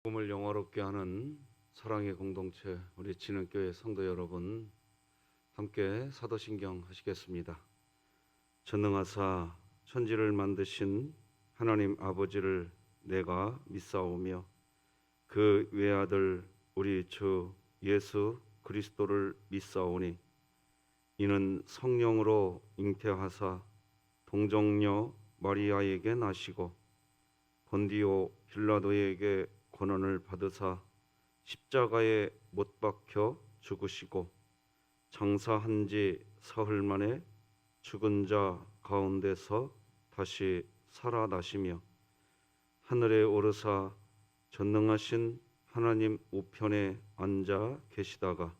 복음을 영화롭게 하는 사랑의 공동체 우리 진흥교회 성도 여러분, 함께 사도신경 하시겠습니다. 전능하사 천지를 만드신 하나님 아버지를 내가 믿사오며 그 외아들 우리 주 예수 그리스도를 믿사오니 이는 성령으로 잉태하사 동정녀 마리아에게 나시고 본디오 빌라도에게 고난을 받으사 십자가에 못 박혀 죽으시고 장사한 지 사흘 만에 죽은 자 가운데서 다시 살아나시며 하늘에 오르사 전능하신 하나님 우편에 앉아 계시다가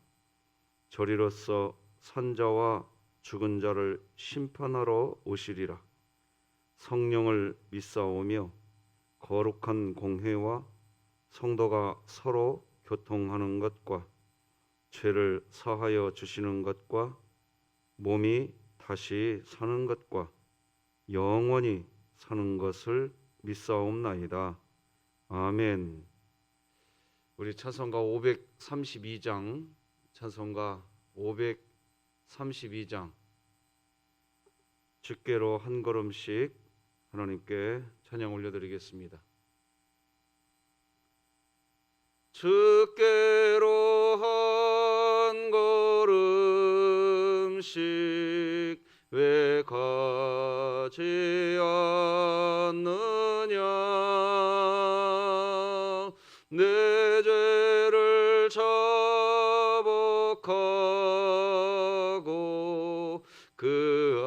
저리로서 산자와 죽은 자를 심판하러 오시리라. 성령을 믿사오며 거룩한 공회와 성도가 서로 교통하는 것과 죄를 사하여 주시는 것과 몸이 다시 사는 것과 영원히 사는 것을 믿사옵나이다. 아멘. 우리 찬송가 532장, 찬송가 532장 주께로 한 걸음씩 하나님께 찬양 올려드리겠습니다. 주께로 한 걸음씩 왜 가지 않느냐. 내 죄를 자복하고 그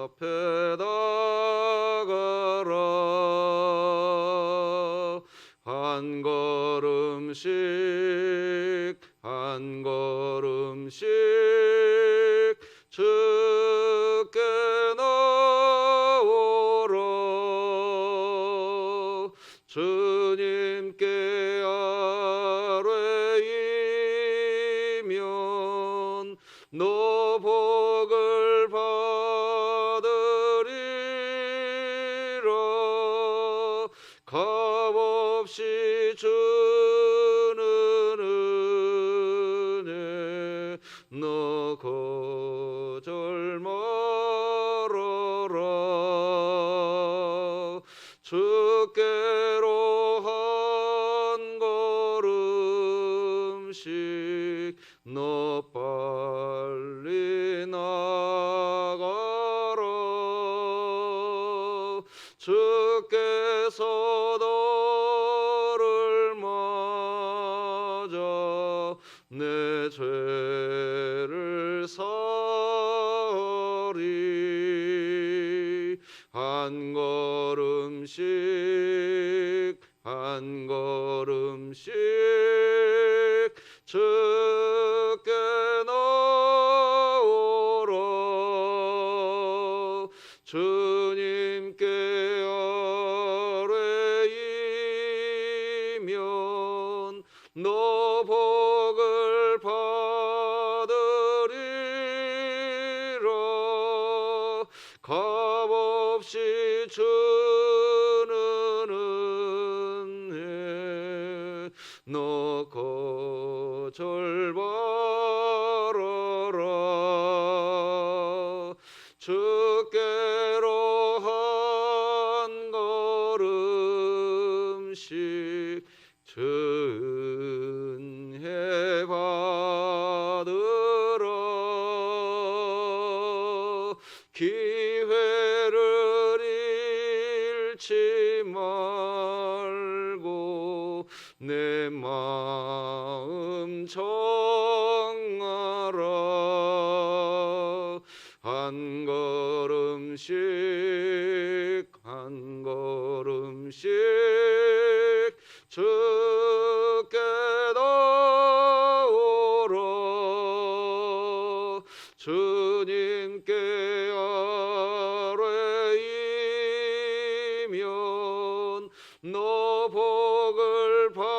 앞에 나가라. 한 걸음씩 한 걸음씩 주께 나오라. 주님께 아뢰이면 너 복을 받으리라. 값없이 주는 은혜 너 거절 말아라. 주께로 한 걸음씩 너 빨리 나가라. 주께서 너를 맞아 내 죄를 사하리. 한 걸음씩 한 걸음씩 주께 나오라. 주님께 아뢰이면 너 복을 받으리라. 값없이 주는 은혜 너 거절 말아라. 주께로 한 걸음씩 은혜 받으라. 기회를 잃지 말고 내 마음 정하라. 한 걸음씩 한 걸음씩 주께 나오라. 주님께 아뢰이면 너 복을 받으리라.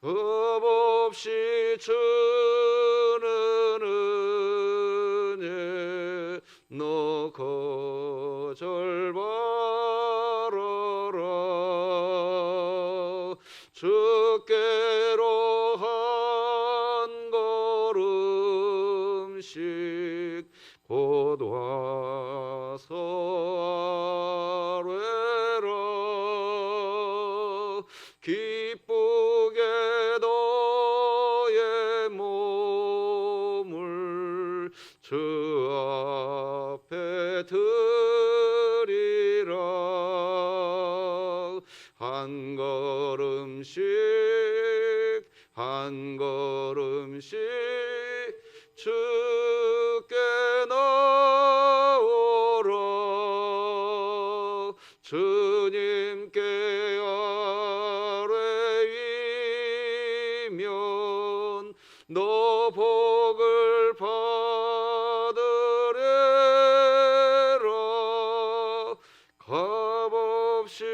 값없이 주는 은혜 너 거절 받으리라. 주께로 한 걸음씩 곧 와서 아뢰라. 기쁘게 너의 몸을 주 앞에 드리라. 한 걸음씩 한 걸음씩 주께 나오라. 주님께 아뢰이면 너 복을 받으리라. 값없이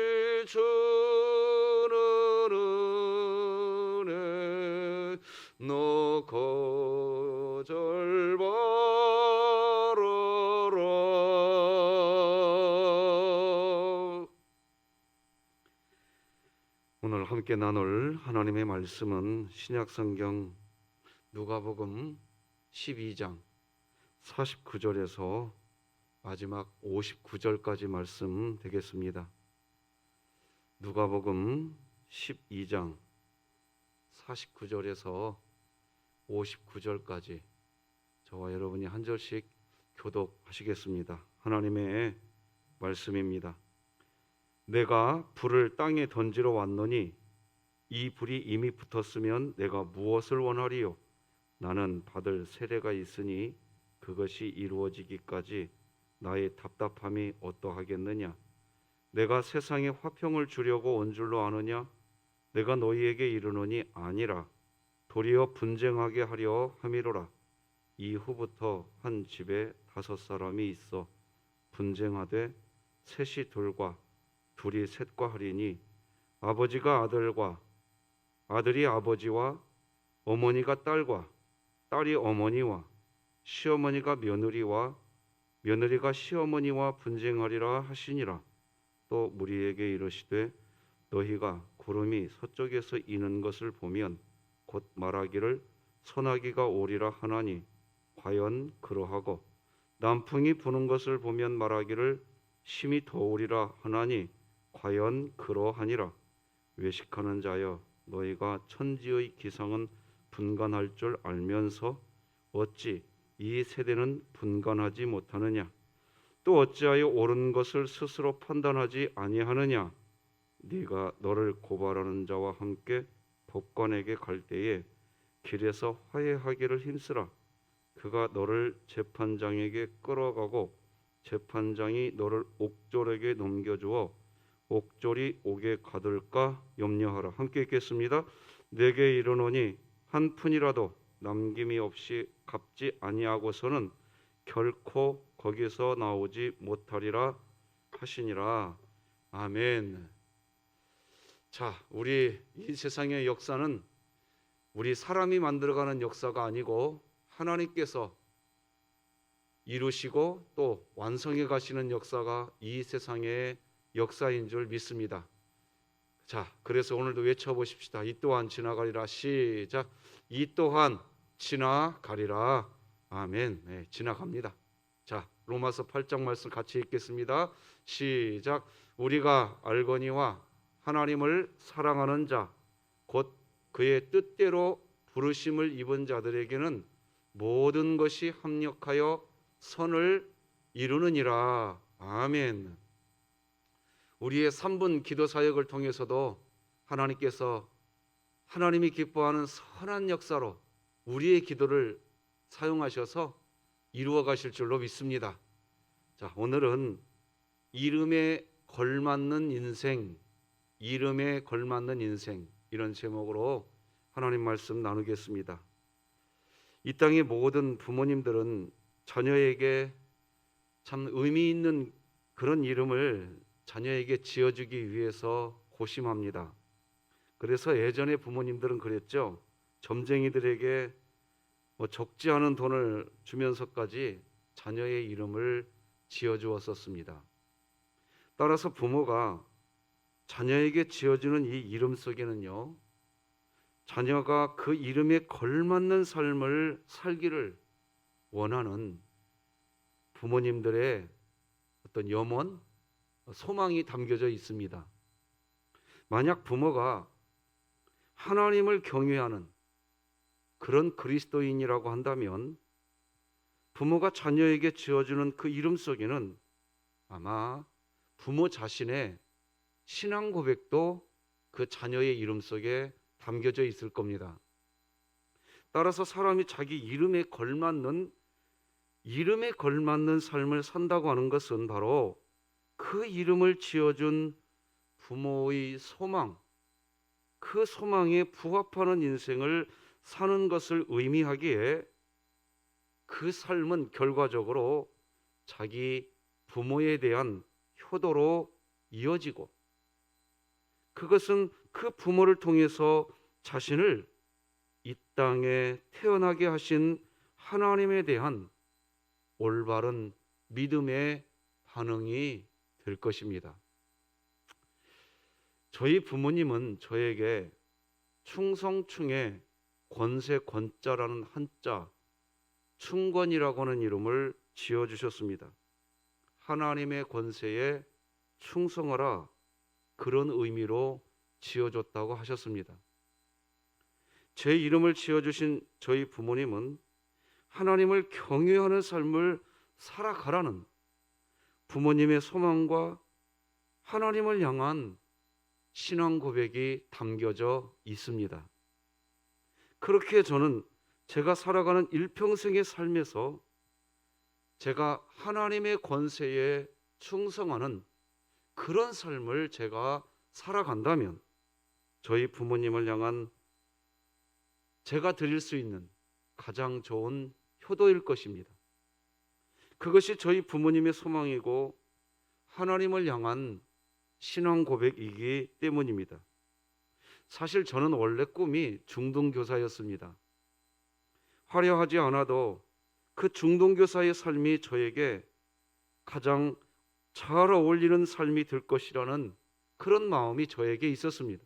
주는 은혜 너 거절 말아라. 오늘 함께 나눌 하나님의 말씀은 신약성경 누가복음 12장 49절에서 마지막 59절까지 말씀 되겠습니다. 누가복음 12장 49절에서 59절까지 저와 여러분이 한 절씩 교독하시겠습니다. 하나님의 말씀입니다. 내가 불을 땅에 던지러 왔노니 이 불이 이미 붙었으면 내가 무엇을 원하리요? 나는 받을 세례가 있으니 그것이 이루어지기까지 나의 답답함이 어떠하겠느냐? 내가 세상에 화평을 주려고 온 줄로 아느냐? 내가 너희에게 이르노니 아니라 도리어 분쟁하게 하려 함이로라. 이후부터 한 집에 5사람이 있어 분쟁하되 셋이 둘과 둘이 셋과 하리니 아버지가 아들과 아들이 아버지와 어머니가 딸과 딸이 어머니와 시어머니가 며느리와 며느리가 시어머니와 분쟁하리라 하시니라. 또 무리에게 이르시되 너희가 구름이 서쪽에서 이는 것을 보면 곧 말하기를 소나기가 오리라 하나니 과연 그러하고 남풍이 부는 것을 보면 말하기를 심히 더우리라 하나니 과연 그러하니라. 외식하는 자여 너희가 천지의 기상은 분간할 줄 알면서 어찌 이 세대는 분간하지 못하느냐? 또 어찌하여 옳은 것을 스스로 판단하지 아니하느냐? 네가 너를 고발하는 자와 함께 법관에게 갈 때에 길에서 화해하기를 힘쓰라. 그가 너를 재판장에게 끌어가고 재판장이 너를 옥졸에게 넘겨주어 옥졸이 옥에 가둘까 염려하라. 함께 읽겠습니다. 내게 이르노니 한 푼이라도 남김이 없이 갚지 아니하고서는 결코 거기서 나오지 못하리라 하시니라. 아멘. 자, 우리 이 세상의 역사는 우리 사람이 만들어가는 역사가 아니고 하나님께서 이루시고 또 완성해 가시는 역사가 이 세상의 역사인 줄 믿습니다. 자, 그래서 오늘도 외쳐보십시다. 이 또한 지나가리라. 시작. 이 또한 지나가리라. 아멘. 네, 지나갑니다. 자, 로마서 8장 말씀 같이 읽겠습니다. 시작. 우리가 알거니와 하나님을 사랑하는 자 곧 그의 뜻대로 부르심을 입은 자들에게는 모든 것이 합력하여 선을 이루느니라. 아멘. 우리의 3분 기도 사역을 통해서도 하나님께서 하나님이 기뻐하는 선한 역사로 우리의 기도를 사용하셔서 이루어 가실 줄로 믿습니다. 자, 오늘은 이름에 걸맞는 인생, 이름에 걸맞는 인생, 이런 제목으로 하나님 말씀 나누겠습니다. 이 땅의 모든 부모님들은 자녀에게 참 의미 있는 그런 이름을 자녀에게 지어주기 위해서 고심합니다. 그래서 예전에 부모님들은 그랬죠. 점쟁이들에게 적지 않은 돈을 주면서까지 자녀의 이름을 지어주었었습니다. 따라서 부모가 자녀에게 지어주는 이 이름 속에는요, 자녀가 그 이름에 걸맞는 삶을 살기를 원하는 부모님들의 어떤 염원, 소망이 담겨져 있습니다. 만약 부모가 하나님을 경외하는 그런 그리스도인이라고 한다면 부모가 자녀에게 지어주는 그 이름 속에는 아마 부모 자신의 신앙 고백도 그 자녀의 이름 속에 담겨져 있을 겁니다. 따라서 사람이 자기 이름에 걸맞는 삶을 산다고 하는 것은 바로 그 이름을 지어준 부모의 소망, 그 소망에 부합하는 인생을 사는 것을 의미하기에 그 삶은 결과적으로 자기 부모에 대한 효도로 이어지고 그것은 그 부모를 통해서 자신을 이 땅에 태어나게 하신 하나님에 대한 올바른 믿음의 반응이 될 것입니다. 저희 부모님은 저에게 충성충의 권세 권자라는 한자 충권이라고 하는 이름을 지어주셨습니다. 하나님의 권세에 충성하라, 그런 의미로 지어줬다고 하셨습니다. 제 이름을 지어주신 저희 부모님은 하나님을 경외하는 삶을 살아가라는 부모님의 소망과 하나님을 향한 신앙 고백이 담겨져 있습니다. 그렇게 저는 제가 살아가는 일평생의 삶에서 제가 하나님의 권세에 충성하는 그런 삶을 제가 살아간다면 저희 부모님을 향한 제가 드릴 수 있는 가장 좋은 효도일 것입니다. 그것이 저희 부모님의 소망이고 하나님을 향한 신앙 고백이기 때문입니다. 사실 저는 원래 꿈이 중등교사였습니다. 화려하지 않아도 그 중등교사의 삶이 저에게 가장 잘 어울리는 삶이 될 것이라는 그런 마음이 저에게 있었습니다.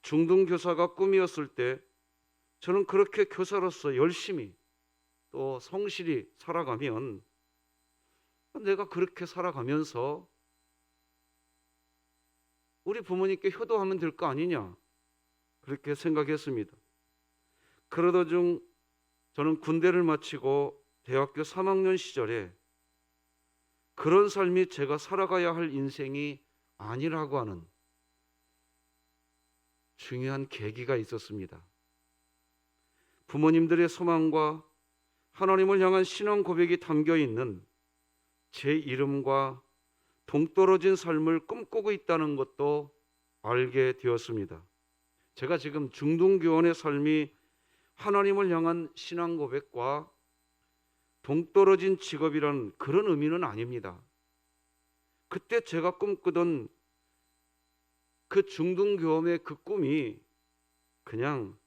중등교사가 꿈이었을 때 저는 그렇게 교사로서 열심히 또 성실히 살아가면 내가 그렇게 살아가면서 우리 부모님께 효도하면 될 거 아니냐, 그렇게 생각했습니다. 그러던 중 저는 군대를 마치고 대학교 3학년 시절에 그런 삶이 제가 살아가야 할 인생이 아니라고 하는 중요한 계기가 있었습니다. 부모님들의 소망과 하나님을 향한 신앙 고백이 담겨 있는 제 이름과 동떨어진 삶을 꿈꾸고 있다는 것도 알게 되었습니다. 제가 지금 중등교원의 삶이 하나님을 향한 신앙 고백과 동떨어진 직업이라는 그런 의미는 아닙니다. 그때 제가 꿈꾸던 그 중등교원의 그 꿈이 그냥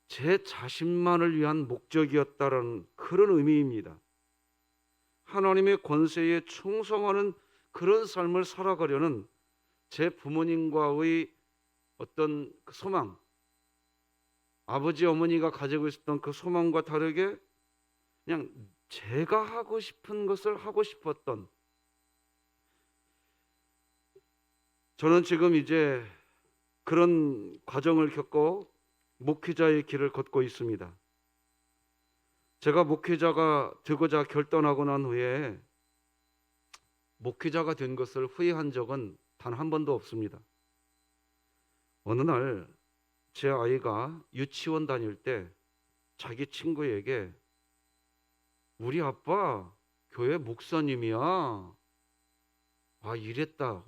제 자신만을 위한 목적이었다라는 그런 의미입니다. 하나님의 권세에 충성하는 그런 삶을 살아가려는 제 부모님과의 어떤 그 소망, 아버지 어머니가 가지고 있었던 그 소망과 다르게 그냥 제가 하고 싶은 것을 하고 싶었던, 저는 지금 이제 그런 과정을 겪고 목회자의 길을 걷고 있습니다. 제가 목회자가 되고자 결단하고 난 후에 목회자가 된 것을 후회한 적은 단 한 번도 없습니다. 어느 날 제 아이가 유치원 다닐 때 자기 친구에게 우리 아빠 교회 목사님이야, 이랬다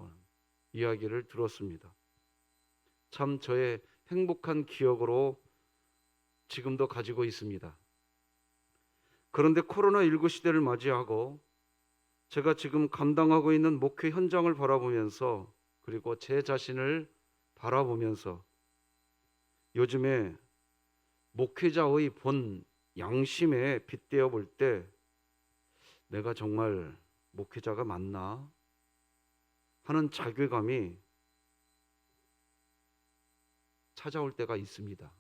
이야기를 들었습니다. 참 저의 행복한 기억으로 지금도 가지고 있습니다. 그런데 코로나19 시대를 맞이하고 제가 지금 감당하고 있는 목회 현장을 바라보면서 그리고 제 자신을 바라보면서 요즘에 목회자의 본 양심에 빗대어 볼 때 내가 정말 목회자가 맞나 하는 자괴감이 찾아올 때가 있습니다.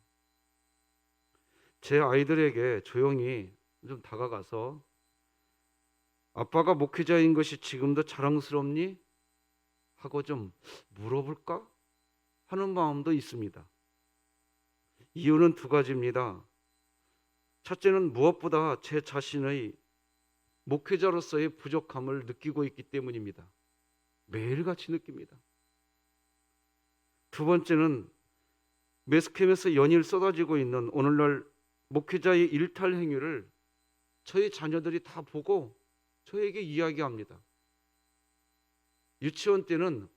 제 아이들에게 조용히 좀 다가가서 아빠가 목회자인 것이 지금도 자랑스럽니? 하고 좀 물어볼까 하는 마음도 있습니다. 이유는 두 가지입니다. 첫째는 무엇보다 제 자신의 목회자로서의 부족함을 느끼고 있기 때문입니다. 매일같이 느낍니다. 두 번째는 매스캠에서 연일 쏟아지고 있는 오늘날 목회자의 일탈 행위를 저희 자녀들이 다 보고 저에게 이야기합니다. 유치원 때는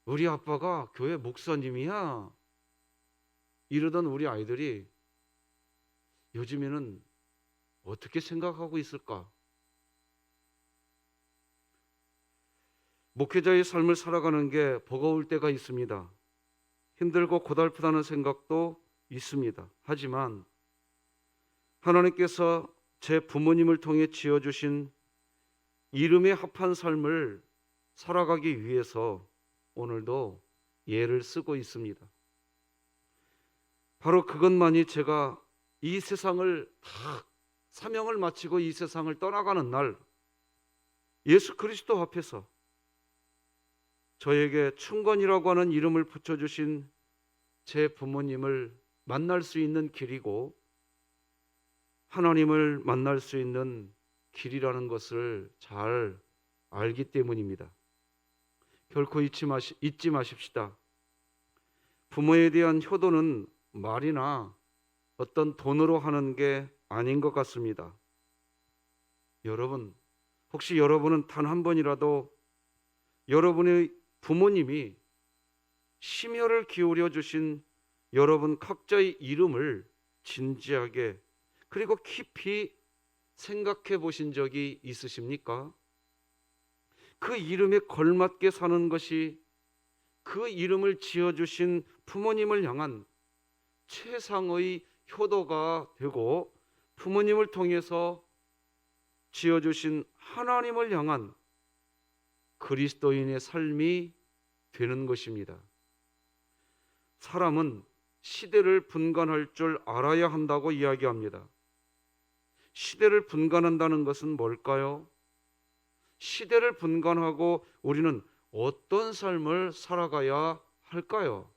우리 아빠가 교회 목사님이야 이러던 우리 아이들이 요즘에는 어떻게 생각하고 있을까? 목회자의 삶을 살아가는 게 버거울 때가 있습니다. 힘들고 고달프다는 생각도 있습니다. 하지만 하나님께서 제 부모님을 통해 지어주신 이름에 합한 삶을 살아가기 위해서 오늘도 예를 쓰고 있습니다. 바로 그것만이 제가 이 세상을 다 사명을 마치고 이 세상을 떠나가는 날 예수 그리스도 앞에서 저에게 충건이라고 하는 이름을 붙여주신 제 부모님을 만날 수 있는 길이고 하나님을 만날 수 있는 길이라는 것을 잘 알기 때문입니다. 결코 잊지 마십시다. 부모에 대한 효도는 말이나 어떤 돈으로 하는 게 아닌 것 같습니다. 여러분, 혹시 여러분은 단 한 번이라도 여러분의 부모님이 심혈을 기울여 주신 여러분 각자의 이름을 진지하게 그리고 깊이 생각해 보신 적이 있으십니까? 그 이름에 걸맞게 사는 것이 그 이름을 지어주신 부모님을 향한 최상의 효도가 되고 부모님을 통해서 지어주신 하나님을 향한 그리스도인의 삶이 되는 것입니다. 사람은 시대를 분간할 줄 알아야 한다고 이야기합니다. 시대를 분간한다는 것은 뭘까요? 시대를 분간하고 우리는 어떤 삶을 살아가야 할까요?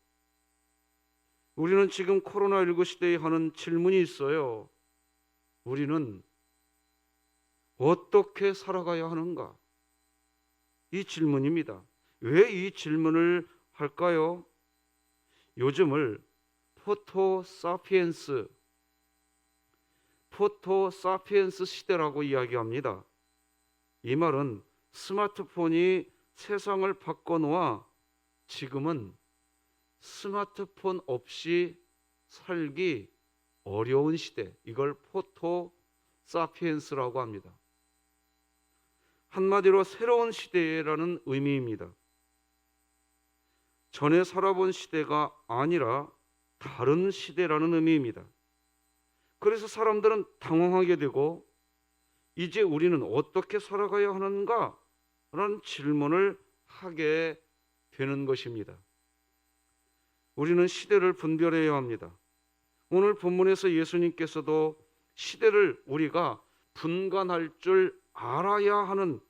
우리는 지금 코로나19 시대에 하는 질문이 있어요. 우리는 어떻게 살아가야 하는가? 이 질문입니다. 왜 이 질문을 할까요? 요즘을 포토사피엔스 시대라고 이야기합니다. 이 말은 스마트폰이 세상을 바꿔놓아 지금은 스마트폰 없이 살기 어려운 시대, 이걸 포토사피엔스라고 합니다. 한마디로 새로운 시대라는 의미입니다. 전에 살아본 시대가 아니라 다른 시대라는 의미입니다. 그래서 사람들은 당황하게 되고 이제 우리는 어떻게 살아가야 하는가? 라는 질문을 하게 되는 것입니다. 우리는 시대를 분별해야 합니다. 오늘 본문에서 예수님께서도 시대를 우리가 분간할 줄 알아야 하는데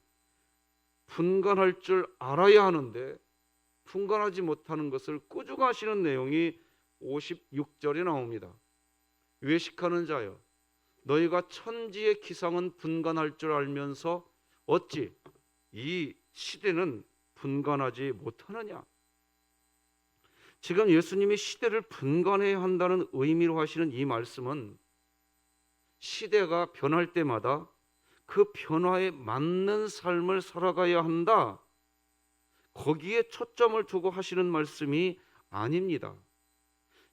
분간하지 못하는 것을 꾸중하시는 내용이 56절에 나옵니다. 외식하는 자여, 너희가 천지의 기상은 분간할 줄 알면서 어찌 이 시대는 분간하지 못하느냐? 지금 예수님이 시대를 분간해야 한다는 의미로 하시는 이 말씀은 시대가 변할 때마다 그 변화에 맞는 삶을 살아가야 한다, 거기에 초점을 두고 하시는 말씀이 아닙니다.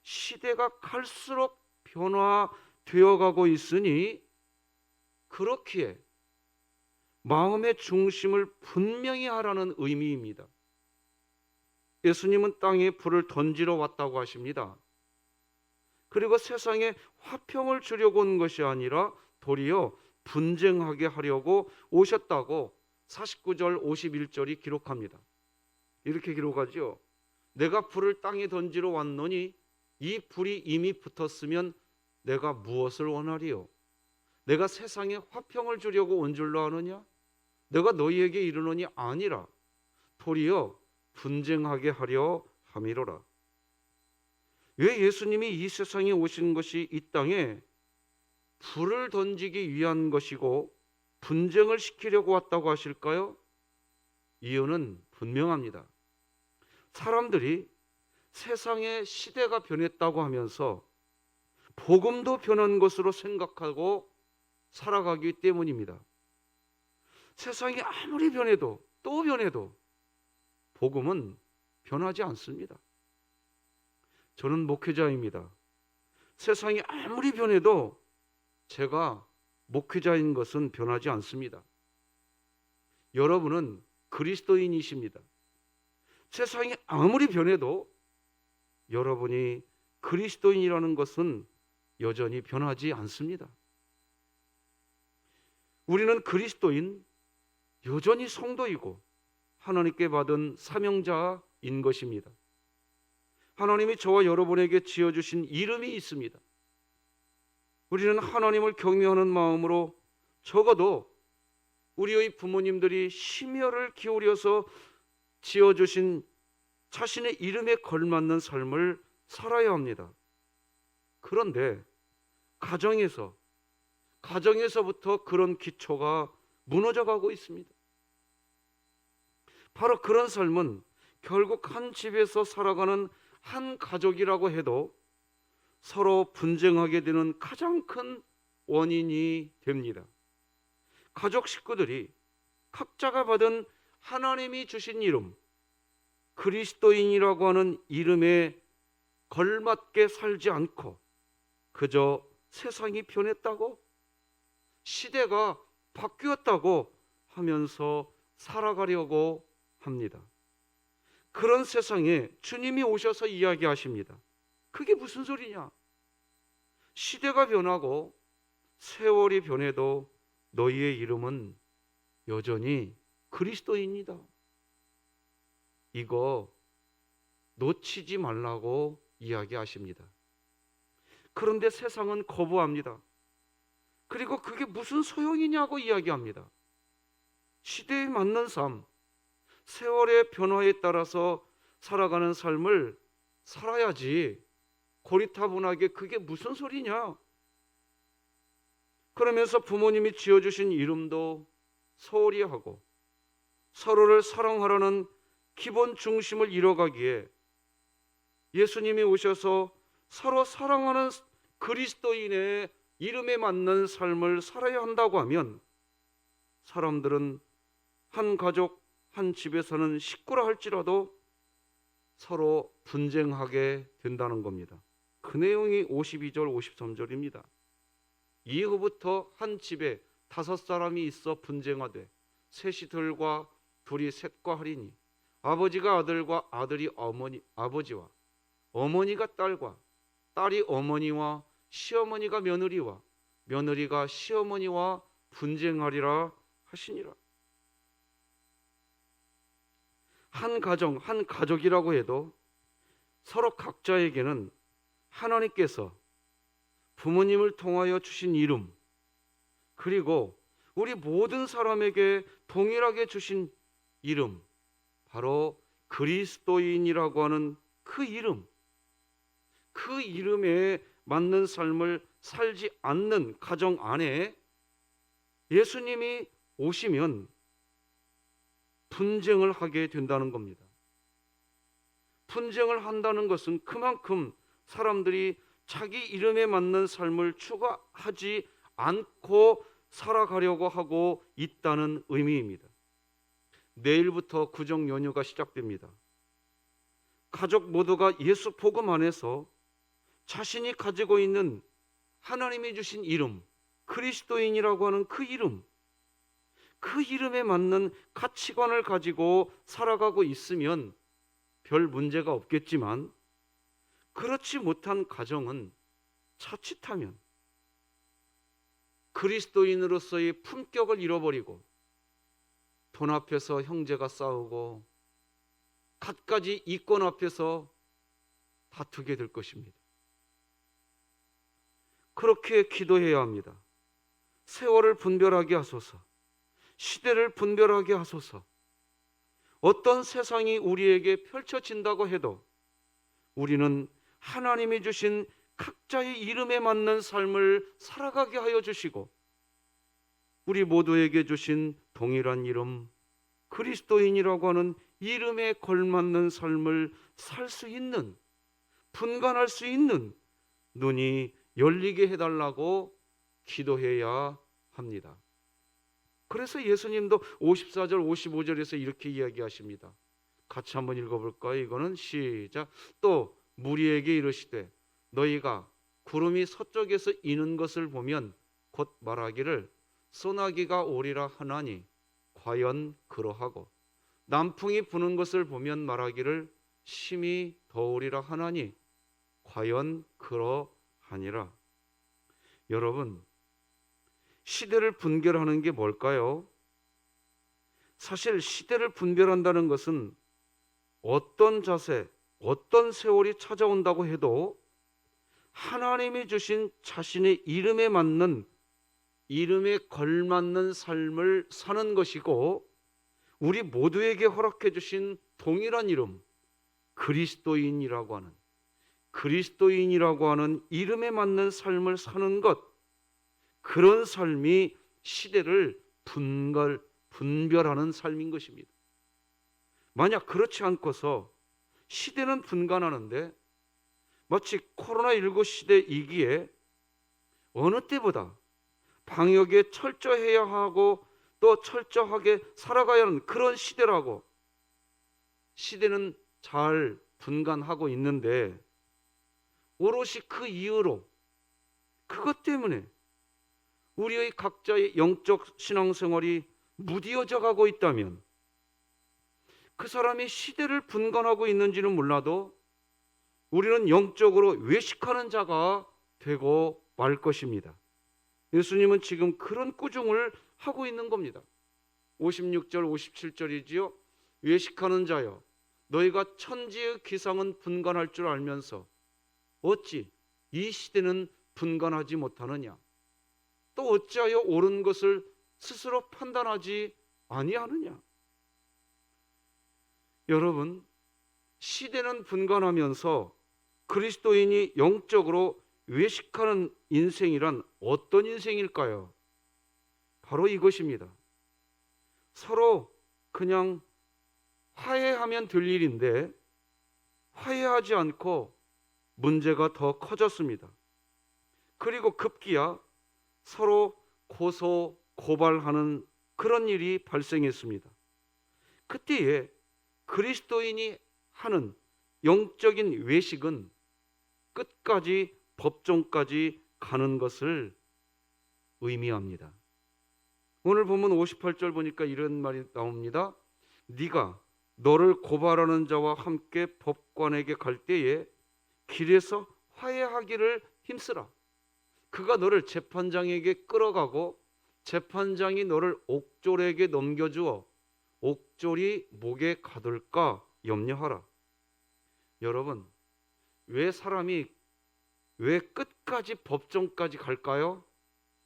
시대가 갈수록 변화되어 가고 있으니 그렇기에 마음의 중심을 분명히 하라는 의미입니다. 예수님은 땅에 불을 던지러 왔다고 하십니다. 그리고 세상에 화평을 주려고 온 것이 아니라 도리어 분쟁하게 하려고 오셨다고 49절 51절이 기록합니다. 이렇게 기록하죠. 내가 불을 땅에 던지러 왔노니 이 불이 이미 붙었으면 내가 무엇을 원하리요? 내가 세상에 화평을 주려고 온 줄로 아느냐? 내가 너희에게 이르노니 아니라 도리어 분쟁하게 하려 함이로라. 왜 예수님이 이 세상에 오신 것이 이 땅에 불을 던지기 위한 것이고 분쟁을 시키려고 왔다고 하실까요? 이유는 분명합니다. 사람들이 세상의 시대가 변했다고 하면서 복음도 변한 것으로 생각하고 살아가기 때문입니다. 세상이 아무리 변해도 또 변해도 복음은 변하지 않습니다. 저는 목회자입니다. 세상이 아무리 변해도 제가 목회자인 것은 변하지 않습니다. 여러분은 그리스도인이십니다. 세상이 아무리 변해도 여러분이 그리스도인이라는 것은 여전히 변하지 않습니다. 우리는 그리스도인, 여전히 성도이고 하나님께 받은 사명자인 것입니다. 하나님이 저와 여러분에게 지어주신 이름이 있습니다. 우리는 하나님을 경외하는 마음으로 적어도 우리의 부모님들이 심혈을 기울여서 지어주신 자신의 이름에 걸맞는 삶을 살아야 합니다. 그런데 가정에서부터 그런 기초가 무너져가고 있습니다. 바로 그런 삶은 결국 한 집에서 살아가는 한 가족이라고 해도 서로 분쟁하게 되는 가장 큰 원인이 됩니다. 가족 식구들이 각자가 받은 하나님이 주신 이름, 그리스도인이라고 하는 이름에 걸맞게 살지 않고 그저 세상이 변했다고, 시대가 바뀌었다고 하면서 살아가려고 합니다. 그런 세상에 주님이 오셔서 이야기하십니다. 그게 무슨 소리냐? 시대가 변하고 세월이 변해도 너희의 이름은 여전히 그리스도인이다. 이거 놓치지 말라고 이야기하십니다. 그런데 세상은 거부합니다. 그리고 그게 무슨 소용이냐고 이야기합니다. 시대에 맞는 삶, 세월의 변화에 따라서 살아가는 삶을 살아야지 고리타분하게 그게 무슨 소리냐? 그러면서 부모님이 지어주신 이름도 소홀히 하고 서로를 사랑하라는 기본 중심을 잃어가기에 예수님이 오셔서 서로 사랑하는 그리스도인의 이름에 맞는 삶을 살아야 한다고 하면 사람들은 한 가족, 한 집에 사는 식구라 할지라도 서로 분쟁하게 된다는 겁니다. 그 내용이 52절, 53절입니다. 이후부터 한 집에 5사람이 있어 분쟁하되 셋이 들과 둘이 셋과 하리니 아버지가 아들과 아들이 아버지와 어머니가 딸과 딸이 어머니와 시어머니가 며느리와 며느리가 시어머니와 분쟁하리라 하시니라. 한 가정, 한 가족이라고 해도 서로 각자에게는 하나님께서 부모님을 통하여 주신 이름, 그리고 우리 모든 사람에게 동일하게 주신 이름, 바로 그리스도인이라고 하는 그 이름, 그 이름에 맞는 삶을 살지 않는 가정 안에 예수님이 오시면 분쟁을 하게 된다는 겁니다. 분쟁을 한다는 것은 그만큼 사람들이 자기 이름에 맞는 삶을 추구하지 않고 살아가려고 하고 있다는 의미입니다. 내일부터 구정 연휴가 시작됩니다. 가족 모두가 예수 복음 안에서 자신이 가지고 있는 하나님이 주신 이름, 그리스도인이라고 하는 그 이름, 그 이름에 맞는 가치관을 가지고 살아가고 있으면 별 문제가 없겠지만, 그렇지 못한 가정은 자칫하면 그리스도인으로서의 품격을 잃어버리고 돈 앞에서 형제가 싸우고 갖가지 이권 앞에서 다투게 될 것입니다. 그렇게 기도해야 합니다. 세월을 분별하게 하소서. 시대를 분별하게 하소서. 어떤 세상이 우리에게 펼쳐진다고 해도 우리는 하나님이 주신 각자의 이름에 맞는 삶을 살아가게 하여 주시고, 우리 모두에게 주신 동일한 이름, 그리스도인이라고 하는 이름에 걸맞는 삶을 살 수 있는, 분간할 수 있는 눈이 열리게 해달라고 기도해야 합니다. 그래서 예수님도 54절 55절에서 이렇게 이야기하십니다. 같이 한번 읽어볼까요? 이거는 시작. 또 무리에게 이르시되 너희가 구름이 서쪽에서 이는 것을 보면 곧 말하기를 소나기가 오리라 하나니 과연 그러하고, 남풍이 부는 것을 보면 말하기를 심히 더우리라 하나니 과연 그러하니라. 여러분, 시대를 분별하는 게 뭘까요? 사실 시대를 분별한다는 것은 어떤 자세, 어떤 세월이 찾아온다고 해도 하나님이 주신 자신의 이름에 맞는, 이름에 걸맞는 삶을 사는 것이고, 우리 모두에게 허락해 주신 동일한 이름, 그리스도인이라고 하는 이름에 맞는 삶을 사는 것, 그런 삶이 시대를 분별하는 삶인 것입니다. 만약 그렇지 않고서 시대는 분간하는데 마치 코로나19 시대이기에 어느 때보다 방역에 철저해야 하고 또 철저하게 살아가야 하는 그런 시대라고 시대는 잘 분간하고 있는데, 오롯이 그 이유로, 그것 때문에 우리의 각자의 영적 신앙생활이 무디어져 가고 있다면 그 사람이 시대를 분간하고 있는지는 몰라도 우리는 영적으로 외식하는 자가 되고 말 것입니다. 예수님은 지금 그런 꾸중을 하고 있는 겁니다. 56절 57절이지요. 외식하는 자여, 너희가 천지의 기상은 분간할 줄 알면서 어찌 이 시대는 분간하지 못하느냐? 또 어찌하여 옳은 것을 스스로 판단하지 아니하느냐? 여러분, 시대는 분간하면서 그리스도인이 영적으로 외식하는 인생이란 어떤 인생일까요? 바로 이것입니다. 서로 그냥 화해하면 될 일인데 화해하지 않고 문제가 더 커졌습니다. 그리고 급기야 서로 고소 고발하는 그런 일이 발생했습니다. 그때에 그리스도인이 하는 영적인 외식은 끝까지 법정까지 가는 것을 의미합니다. 오늘 본문 58절 보니까 이런 말이 나옵니다. 네가 너를 고발하는 자와 함께 법관에게 갈 때에 길에서 화해하기를 힘쓰라. 그가 너를 재판장에게 끌어가고 재판장이 너를 옥졸에게 넘겨주어 옥졸이 목에 가둘까 염려하라. 여러분, 왜 사람이 왜 끝까지 법정까지 갈까요?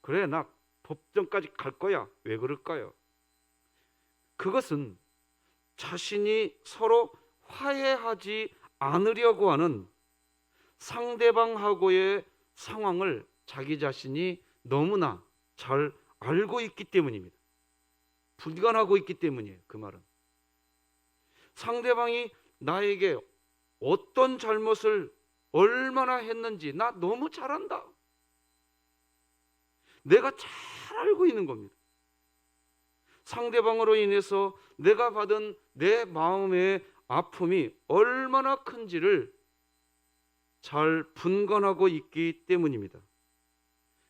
그래, 나 법정까지 갈 거야. 왜 그럴까요? 그것은 자신이 서로 화해하지 않으려고 하는 상대방하고의 상황을 자기 자신이 너무나 잘 알고 있기 때문입니다. 분간하고 있기 때문이에요. 그 말은 상대방이 나에게 어떤 잘못을 얼마나 했는지 나 너무 잘 안다. 내가 잘 알고 있는 겁니다. 상대방으로 인해서 내가 받은 내 마음의 아픔이 얼마나 큰지를 잘 분간하고 있기 때문입니다.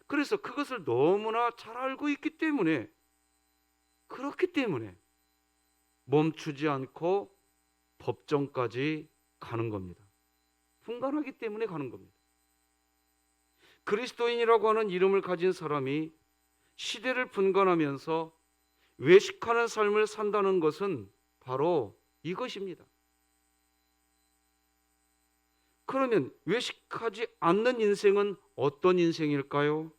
그래서 그것을 너무나 잘 알고 있기 때문에, 그렇기 때문에 멈추지 않고 법정까지 가는 겁니다. 분간하기 때문에 가는 겁니다. 그리스도인이라고 하는 이름을 가진 사람이 시대를 분간하면서 외식하는 삶을 산다는 것은 바로 이것입니다. 그러면 외식하지 않는 인생은 어떤 인생일까요?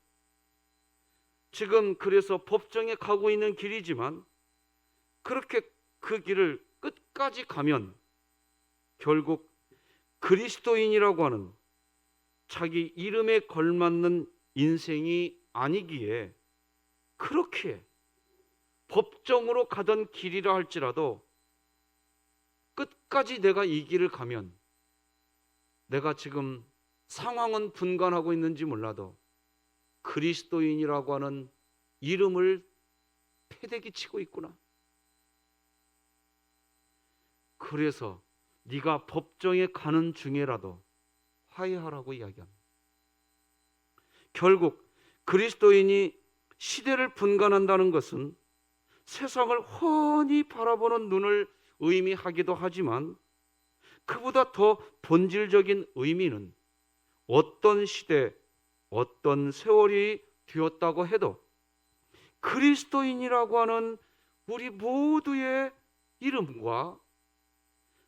지금 그래서 법정에 가고 있는 길이지만 그렇게 그 길을 끝까지 가면 결국 그리스도인이라고 하는 자기 이름에 걸맞는 인생이 아니기에, 그렇게 법정으로 가던 길이라 할지라도 끝까지 내가 이 길을 가면, 내가 지금 상황은 분간하고 있는지 몰라도 그리스도인이라고 하는 이름을 패대기 치고 있구나. 그래서 네가 법정에 가는 중에라도 화해하라고 이야기합니다. 결국 그리스도인이 시대를 분간한다는 것은 세상을 훤히 바라보는 눈을 의미하기도 하지만, 그보다 더 본질적인 의미는 어떤 시대, 어떤 세월이 되었다고 해도 그리스도인이라고 하는 우리 모두의 이름과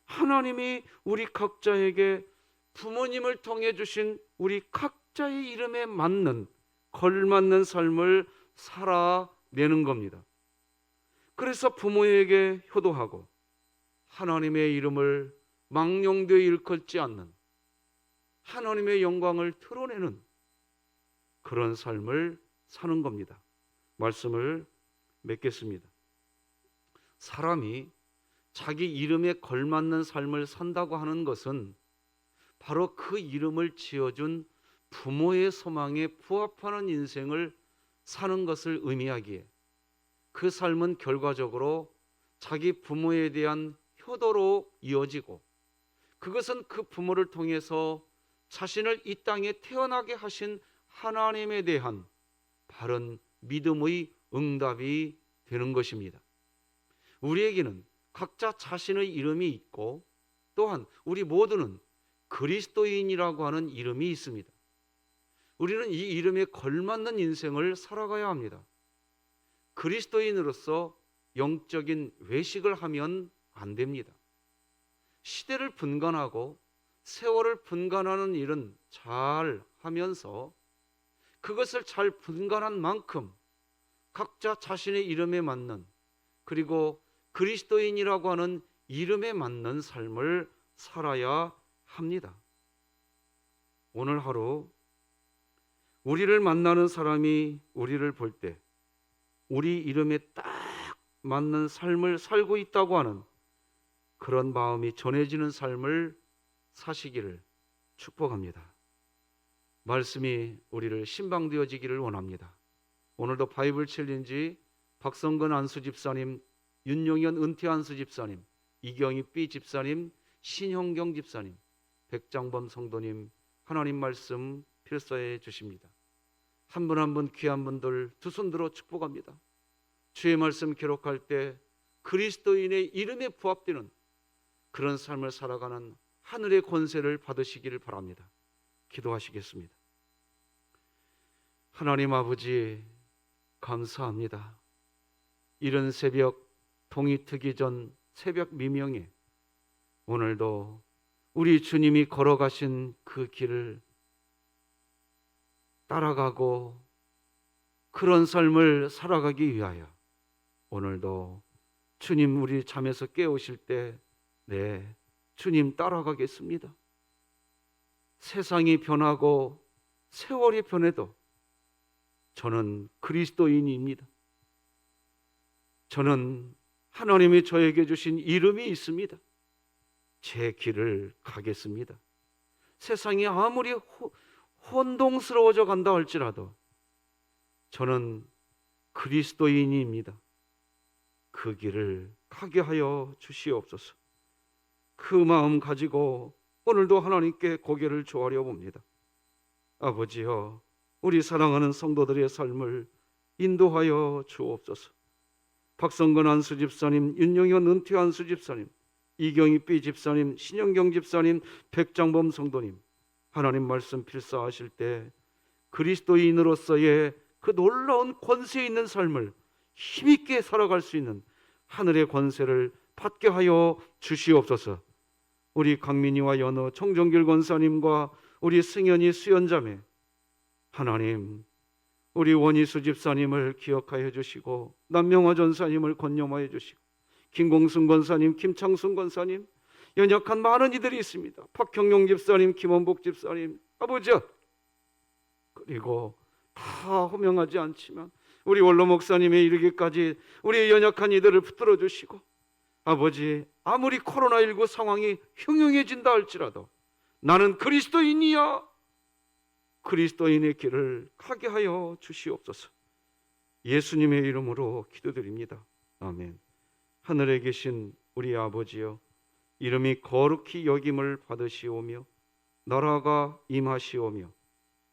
하나님이 우리 각자에게 부모님을 통해 주신 우리 각자의 이름에 맞는, 걸맞는 삶을 살아내는 겁니다. 그래서 부모에게 효도하고 하나님의 이름을 망령되어 일컫지 않는, 하나님의 영광을 드러내는 그런 삶을 사는 겁니다. 말씀을 맺겠습니다. 사람이 자기 이름에 걸맞는 삶을 산다고 하는 것은 바로 그 이름을 지어준 부모의 소망에 부합하는 인생을 사는 것을 의미하기에, 그 삶은 결과적으로 자기 부모에 대한 효도로 이어지고, 그것은 그 부모를 통해서 자신을 이 땅에 태어나게 하신 하나님에 대한 바른 믿음의 응답이 되는 것입니다. 우리에게는 각자 자신의 이름이 있고, 또한 우리 모두는 그리스도인이라고 하는 이름이 있습니다. 우리는 이 이름에 걸맞는 인생을 살아가야 합니다. 그리스도인으로서 영적인 외식을 하면 안 됩니다. 시대를 분간하고 세월을 분간하는 일은 잘 하면서, 그것을 잘 분간한 만큼 각자 자신의 이름에 맞는, 그리고 그리스도인이라고 하는 이름에 맞는 삶을 살아야 합니다. 오늘 하루 우리를 만나는 사람이 우리를 볼 때 우리 이름에 딱 맞는 삶을 살고 있다고 하는 그런 마음이 전해지는 삶을 사시기를 축복합니다. 말씀이 우리를 신방되어지기를 원합니다. 오늘도 바이블 챌린지 박성근 안수 집사님, 윤용현 은퇴 안수 집사님, 이경희 B 집사님, 신형경 집사님, 백장범 성도님, 하나님 말씀 필사해 주십니다. 한 분 한 분 귀한 분들 두 손 들어 축복합니다. 주의 말씀 기록할 때 그리스도인의 이름에 부합되는 그런 삶을 살아가는 하늘의 권세를 받으시기를 바랍니다. 기도하시겠습니다. 하나님 아버지, 감사합니다. 이른 새벽 동이 트기 전 새벽 미명에 오늘도 우리 주님이 걸어가신 그 길을 따라가고 그런 삶을 살아가기 위하여 오늘도 주님 우리 잠에서 깨우실 때 네, 주님 따라가겠습니다. 세상이 변하고 세월이 변해도 저는 그리스도인입니다. 저는 하나님이 저에게 주신 이름이 있습니다. 제 길을 가겠습니다. 세상이 아무리 혼동스러워져 간다 할지라도 저는 그리스도인입니다. 그 길을 가게 하여 주시옵소서. 그 마음 가지고 오늘도 하나님께 고개를 조아려 봅니다. 아버지여, 우리 사랑하는 성도들의 삶을 인도하여 주옵소서. 박성근 안수 집사님, 윤영현 은퇴 안수 집사님, 이경희 B 집사님, 신영경 집사님, 백장범 성도님, 하나님 말씀 필사하실 때 그리스도인으로서의 그 놀라운 권세 있는 삶을 힘있게 살아갈 수 있는 하늘의 권세를 받게 하여 주시옵소서. 우리 강민이와 연어 청정길 권사님과 우리 승현이 수연자매, 하나님 우리 원희수 집사님을 기억하여 주시고 남명화 전사님을 권념하여 주시고 김공순 권사님, 김창순 권사님, 연약한 많은 이들이 있습니다. 박형용 집사님, 김원복 집사님, 아버지, 그리고 다 호명하지 않지만 우리 원로 목사님에 이르기까지 우리의 연약한 이들을 붙들어 주시고, 아버지, 아무리 코로나19 상황이 흉흉해진다 할지라도 나는 그리스도인이야, 그리스도인의 길을 가게 하여 주시옵소서. 예수님의 이름으로 기도드립니다. 아멘. 하늘에 계신 우리 아버지여, 이름이 거룩히 여김을 받으시오며 나라가 임하시오며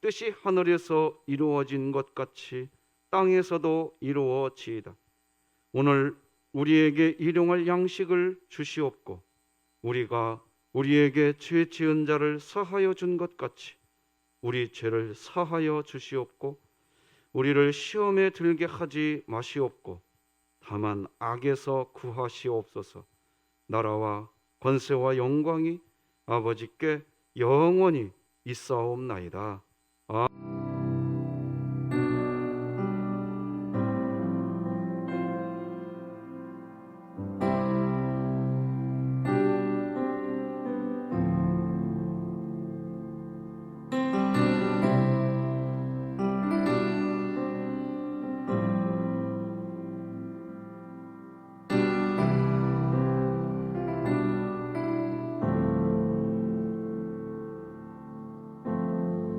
뜻이 하늘에서 이루어진 것 같이 땅에서도 이루어지이다. 오늘 우리에게 일용할 양식을 주시옵고 우리가 우리에게 죄 지은 자를 사하여 준 것 같이 우리 죄를 사하여 주시옵고 우리를 시험에 들게 하지 마시옵고 다만 악에서 구하시옵소서. 나라와 권세와 영광이 아버지께 영원히 있사옵나이다.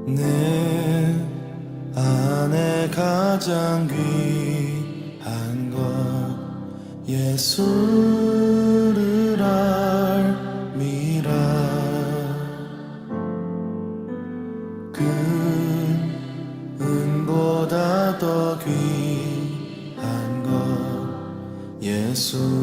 내 안에 가장 귀한 것 예수를 알미라. 그 은보다 더 귀한 것 예수